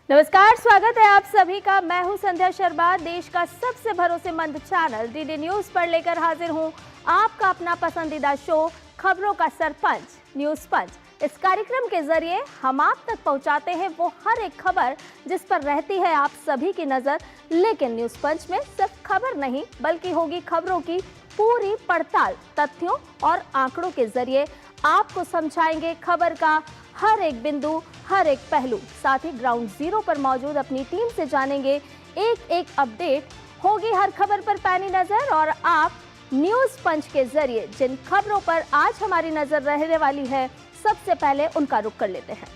नमस्कार, स्वागत है आप सभी का। मैं हूं संध्या शर्मा। देश का सबसे भरोसेमंद चैनल डीडी न्यूज पर लेकर हाजिर हूं आपका अपना पसंदीदा शो खबरों का सरपंच न्यूज पंच। इस कार्यक्रम के जरिए हम आप तक पहुंचाते हैं वो हर एक खबर जिस पर रहती है आप सभी की नजर। लेकिन न्यूज पंच में सिर्फ खबर नहीं बल्कि होगी खबरों की पूरी पड़ताल। तथ्यों और आंकड़ों के जरिए आपको समझाएंगे खबर का हर एक बिंदु, हर एक पहलू। साथ ही ग्राउंड जीरो पर मौजूद अपनी टीम से जानेंगे एक एक अपडेट। होगी हर खबर पर पैनी नजर और आप न्यूज पंच के जरिए जिन खबरों पर आज हमारी नजर रहने वाली है, सबसे पहले उनका रुख कर लेते हैं।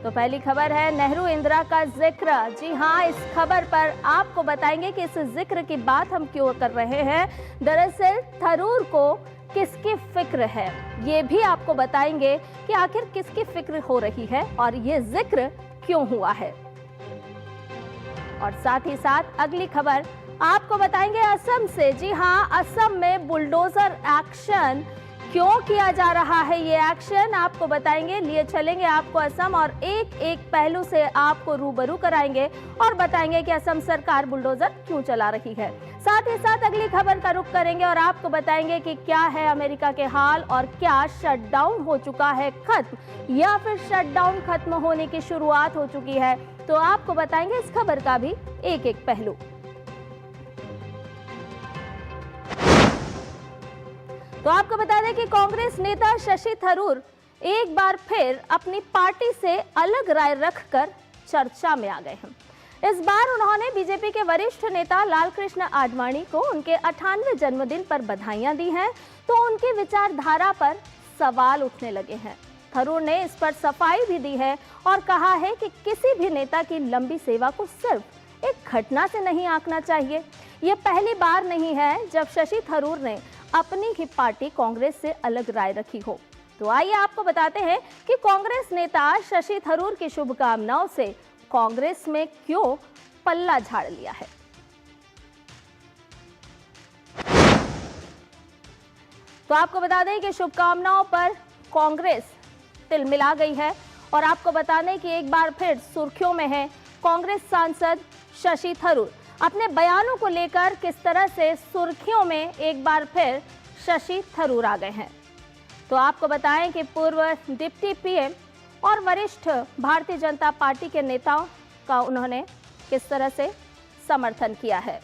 तो पहली खबर है नेहरू इंदिरा का जिक्र। जी हाँ, इस खबर पर आपको बताएंगे कि इस जिक्र की बात हम क्यों कर रहे हैं। दरअसल थरूर को किसकी फिक्र है, ये भी आपको बताएंगे कि आखिर किसकी फिक्र हो रही है और ये जिक्र क्यों हुआ है। और साथ ही साथ अगली खबर आपको बताएंगे असम से। जी हाँ, असम में बुलडोजर एक्शन क्यों किया जा रहा है, ये एक्शन आपको बताएंगे। लिए चलेंगे आपको असम और एक एक पहलू से आपको रूबरू कराएंगे और बताएंगे कि असम सरकार बुलडोजर क्यों चला रही है। साथ ही साथ अगली खबर का रुख करेंगे और आपको बताएंगे कि क्या है अमेरिका के हाल और क्या शटडाउन हो चुका है खत्म या फिर शटडाउन खत्म होने की शुरुआत हो चुकी है। तो आपको बताएंगे इस खबर का भी एक एक पहलू। तो आपको बता दें कि कांग्रेस नेता शशि थरूर एक बार फिर अपनी पार्टी से अलग राय रखकर चर्चा में आ गए हैं। इस बार उन्होंने बीजेपी के वरिष्ठ नेता लालकृष्ण आडवाणी को उनके 98वें जन्मदिन पर बधाइयां दी हैं, तो उनकी विचारधारा पर सवाल उठने लगे हैं। थरूर ने इस पर सफाई भी दी है और कहा है कि किसी भी नेता की लंबी सेवा को सिर्फ एक घटना से नहीं आंकना चाहिए। यह पहली बार नहीं है जब शशि थरूर ने अपनी ही पार्टी कांग्रेस से अलग राय रखी हो। तो आइए आपको बताते हैं कि कांग्रेस नेता शशि थरूर की शुभकामनाओं से कांग्रेस में क्यों पल्ला झाड़ लिया है। तो आपको बता दें कि शुभकामनाओं पर कांग्रेस तिलमिला गई है और आपको बता दें कि एक बार फिर सुर्खियों में है कांग्रेस सांसद शशि थरूर। अपने बयानों को लेकर किस तरह से सुर्खियों में एक बार फिर शशि थरूर आ गए हैं। तो आपको बताएं कि पूर्व डिप्टी पीएम और वरिष्ठ भारतीय जनता पार्टी के नेताओं का उन्होंने किस तरह से समर्थन किया है।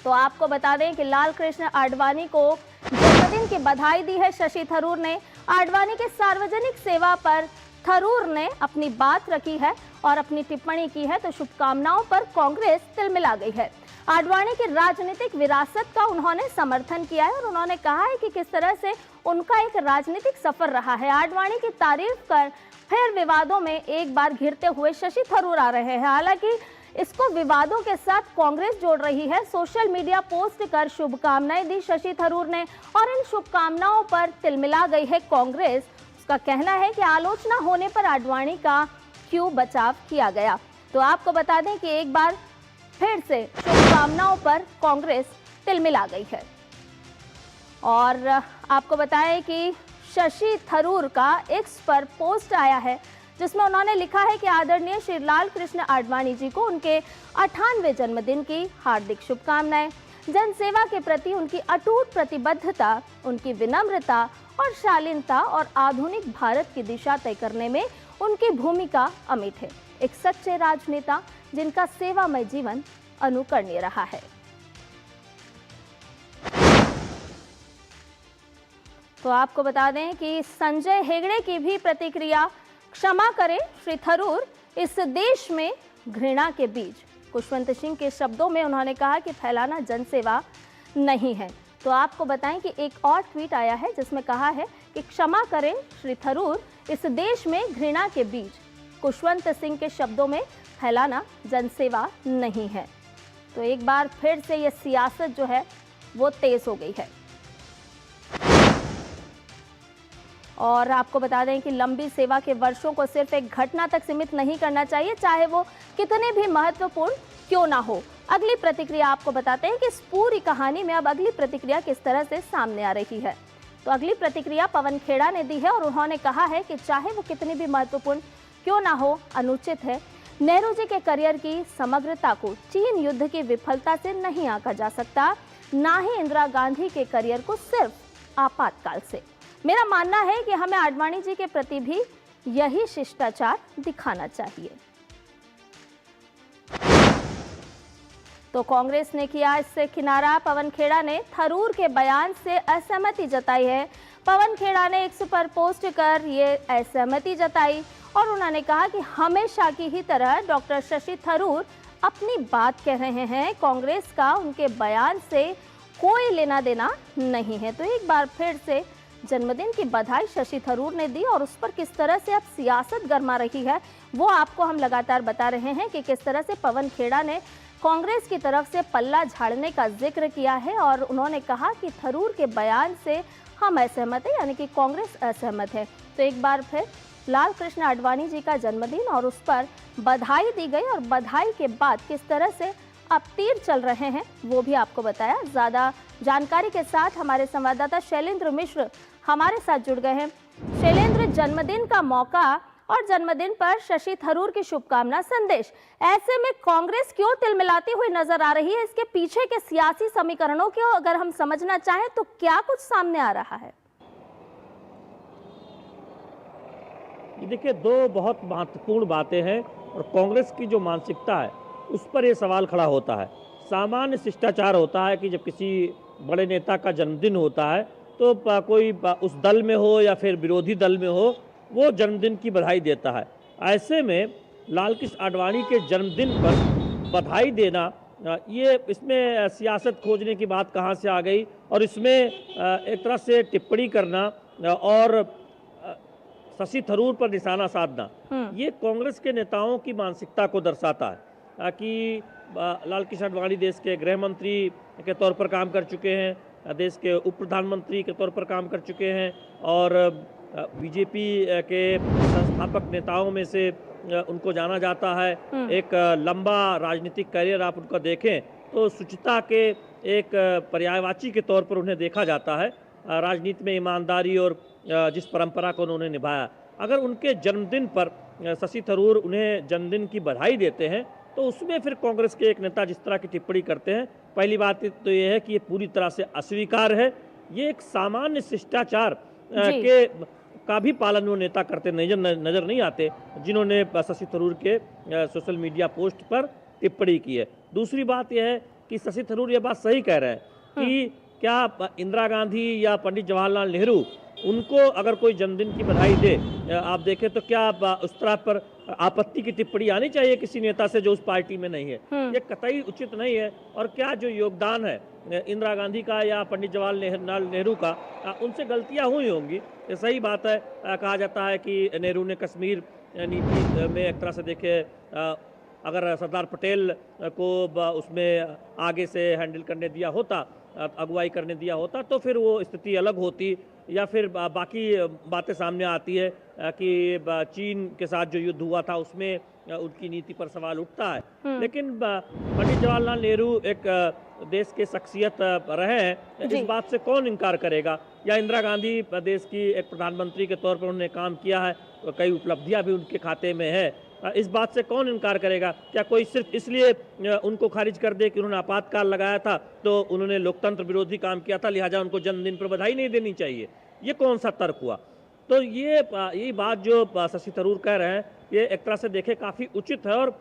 तो आपको बता दें कि लालकृष्ण आडवाणी को जन्मदिन की बधाई दी है शशि थरूर ने। आडवाणी के सार्वजनिक सेवा पर थरूर ने अपनी बात रखी है और अपनी टिप्पणी की है। तो शुभकामनाओं पर कांग्रेस तिलमिला गई है। आडवाणी की राजनीतिक विरासत का उन्होंने समर्थन किया है और उन्होंने कहा है कि किस तरह से उनका एक राजनीतिक सफर रहा है। आडवाणी की तारीफ कर फिर विवादों में एक बार घिरते हुए शशि थरूर आ रहे हैं। हालांकि इसको विवादों के साथ कांग्रेस जोड़ रही है। सोशल मीडिया पोस्ट कर शुभकामनाएं दी शशि थरूर ने और इन शुभकामनाओं पर तिलमिला गई है कांग्रेस। उसका कहना है कि आलोचना होने पर आडवाणी का क्यों बचाव किया गया। तो आपको बता दें कि एक बार फिर से शुभकामनाओं पर कांग्रेस तिलमिला गई है। और आपको बताएं कि शशि थरूर का एक्स पर पोस्ट आया है जिसमें उन्होंने लिखा है कि आदरणीय श्री लालकृष्ण आडवाणी जी को उनके 98वें जन्मदिन की हार्दिक शुभकामनाएं। जनसेवा के प्रति उनकी अटूट प्रतिबद्धता, उनकी विनम्रता और शालीनता और आधुनिक भारत की दिशा तय करने में उनकी भूमिका अमिट है। एक सच्चे राजनेता जिनका सेवामय जीवन अनुकरणीय रहा है। तो आपको बता दें कि संजय हेगड़े की भी प्रतिक्रिया। क्षमा करें श्री थरूर, इस देश में घृणा के बीज। खुशवंत सिंह के शब्दों में उन्होंने कहा कि फैलाना जनसेवा नहीं है। तो आपको बताएं कि एक और ट्वीट आया है जिसमें कहा है कि क्षमा करें श्री थरूर, इस देश में घृणा के बीज। खुशवंत सिंह के शब्दों में फैलाना जनसेवा नहीं है। तो एक बार फिर से ये सियासत जो है वो तेज हो गई है। और आपको बता दें कि लंबी सेवा के वर्षों को सिर्फ एक घटना तक सीमित नहीं करना चाहिए, चाहे वो कितने भी महत्वपूर्ण क्यों ना हो। अगली प्रतिक्रिया आपको बताते हैं कि इस पूरी कहानी में अब अगली प्रतिक्रिया किस तरह से सामने आ रही है। तो अगली प्रतिक्रिया पवन खेड़ा ने दी है और उन्होंने कहा है कि चाहे वो कितनी भी महत्वपूर्ण क्यों ना हो अनुचित है। नेहरू जी के करियर की समग्रता को चीन युद्ध की विफलता से नहीं आंका जा सकता, ना ही इंदिरा गांधी के करियर को सिर्फ आपातकाल से। मेरा मानना है कि हमें आडवाणी जी के प्रति भी यही शिष्टाचार दिखाना चाहिए। तो कांग्रेस ने किया इससे किनारा। पवन खेड़ा ने थरूर के बयान से असहमति जताई है। पवन खेड़ा ने एक्स पर पोस्ट कर ये असहमति जताई और उन्होंने कहा कि हमेशा की ही तरह डॉक्टर शशि थरूर अपनी बात कह रहे हैं, कांग्रेस का उनके बयान से कोई लेना देना नहीं है। तो एक बार फिर से जन्मदिन की बधाई शशि थरूर ने दी और उस पर किस तरह से अब सियासत गरमा रही है वो आपको हम लगातार बता रहे हैं कि किस तरह से पवन खेड़ा ने कांग्रेस की तरफ से पल्ला झाड़ने का जिक्र किया है और उन्होंने कहा कि थरूर के बयान से हम असहमत हैं, यानी कि कांग्रेस असहमत है। तो एक बार फिर लाल कृष्ण आडवाणी जी का जन्मदिन और उस पर बधाई दी गई और बधाई के बाद किस तरह से अब तीर चल रहे हैं वो भी आपको बताया। ज़्यादा जानकारी के साथ हमारे संवाददाता शैलेंद्र मिश्र हमारे साथ जुड़ गए हैं। शैलेंद्र, जन्मदिन का मौका और जन्मदिन पर शशि थरूर की शुभकामना संदेश, ऐसे में कांग्रेस क्यों तिलमिलाती हुई नजर आ रही है? इसके पीछे के सियासी समीकरणों को अगर हम समझना चाहें तो क्या कुछ सामने आ रहा है? देखिए, दो बहुत महत्वपूर्ण बातें हैं और कांग्रेस की जो मानसिकता है उस पर यह सवाल खड़ा होता है। सामान्य शिष्टाचार होता है कि जब किसी बड़े नेता का जन्मदिन होता है तो कोई उस दल में हो या फिर विरोधी दल में हो, वो जन्मदिन की बधाई देता है। ऐसे में लालकृष्ण आडवाणी के जन्मदिन पर बधाई देना, ये इसमें सियासत खोजने की बात कहाँ से आ गई और इसमें एक तरह से टिप्पणी करना और शशि थरूर पर निशाना साधना, ये कांग्रेस के नेताओं की मानसिकता को दर्शाता है कि लालकृष्ण आडवाणी देश के गृह मंत्री के तौर पर काम कर चुके हैं, देश के उप प्रधानमंत्री के तौर पर काम कर चुके हैं और बीजेपी के संस्थापक नेताओं में से उनको जाना जाता है। एक लंबा राजनीतिक करियर आप उनका देखें तो शुचिता के एक पर्यायवाची के तौर पर उन्हें देखा जाता है। राजनीति में ईमानदारी और जिस परंपरा को उन्होंने निभाया, अगर उनके जन्मदिन पर शशि थरूर उन्हें जन्मदिन की बधाई देते हैं तो उसमें फिर कांग्रेस के एक नेता जिस तरह की टिप्पणी करते हैं, पहली बात तो ये है कि ये पूरी तरह से अस्वीकार्य है। ये एक सामान्य शिष्टाचार के का भी पालन वो नेता करते नजर नहीं आते जिन्होंने शशि थरूर के सोशल मीडिया पोस्ट पर टिप्पणी की है। दूसरी बात यह है कि शशि थरूर ये बात सही कह रहे हैं कि क्या इंदिरा गांधी या पंडित जवाहरलाल नेहरू उनको अगर कोई जन्मदिन की बधाई दे, आप देखें तो क्या उस तरह पर आपत्ति की टिप्पणी आनी चाहिए किसी नेता से जो उस पार्टी में नहीं है? ये कतई उचित नहीं है। और क्या जो योगदान है इंदिरा गांधी का या पंडित जवाहरलाल नेहरू का, उनसे गलतियां हुई होंगी, ये सही बात है। कहा जाता है कि नेहरू ने कश्मीर नीति में एक तरह से देखे, अगर सरदार पटेल को उसमें आगे से हैंडल करने दिया होता, अगुवाई करने दिया होता, तो फिर वो स्थिति अलग होती। या फिर बाकी बातें सामने आती है कि चीन के साथ जो युद्ध हुआ था उसमें उनकी नीति पर सवाल उठता है। लेकिन पंडित जवाहरलाल नेहरू एक देश के शख्सियत रहे हैं, इस बात से कौन इनकार करेगा। या इंदिरा गांधी देश की एक प्रधानमंत्री के तौर पर उन्होंने काम किया है, कई उपलब्धियां भी उनके खाते में है, इस बात से कौन इनकार करेगा। क्या कोई सिर्फ इसलिए उनको खारिज कर दे कि उन्होंने आपातकाल लगाया था तो उन्होंने लोकतंत्र विरोधी काम किया था, लिहाजा उनको जन्मदिन पर बधाई नहीं देनी चाहिए? ये कौन सा तर्क हुआ? तो यही बात जो शशि थरूर कह रहे हैं ये एक तरह से देखे काफ़ी उचित है और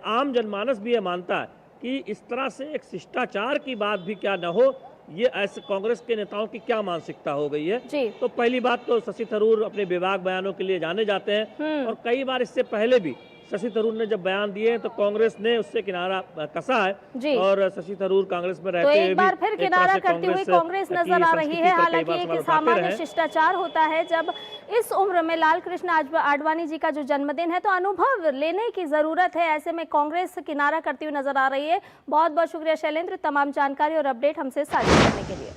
आम जनमानस भी ये मानता है कि इस तरह से एक शिष्टाचार की बात भी क्या न हो। ये ऐसे कांग्रेस के नेताओं की क्या मानसिकता हो गई है। तो पहली बात तो शशि थरूर अपने बेबाक बयानों के लिए जाने जाते हैं और कई बार इससे पहले भी शशि थरूर ने जब बयान दिए हैं तो कांग्रेस ने उससे किनारा कसा है और शशि थरूर कांग्रेस में रहते हुए एक बार फिर किनारा करती हुई कांग्रेस नजर आ रही है। हालांकि एक सामान्य शिष्टाचार होता है, जब इस उम्र में लाल कृष्ण आडवाणी जी का जो जन्मदिन है तो अनुभव लेने की जरूरत है। ऐसे में कांग्रेस किनारा करती हुई नजर आ रही है। बहुत बहुत शुक्रिया शैलेंद्र, तमाम जानकारी और अपडेट हमसे साझा करने के लिए।